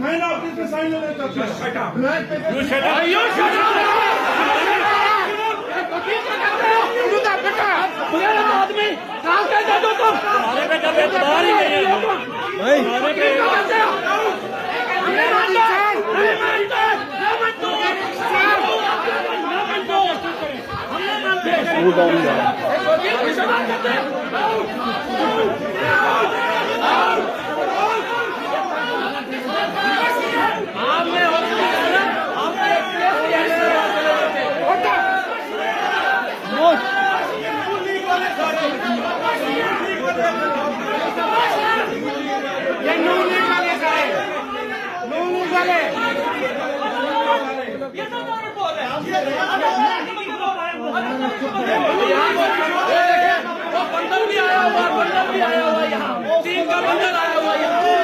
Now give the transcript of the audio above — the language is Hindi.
दिखाए ना आप किसने साइन लेने तब आदमी काम कैसे दो तुम हमारे पे जब एतबार ही नहीं है हमारे पे बंदर भी आया हुआ यहाँ 3 का बंदर आया हुआ यहाँ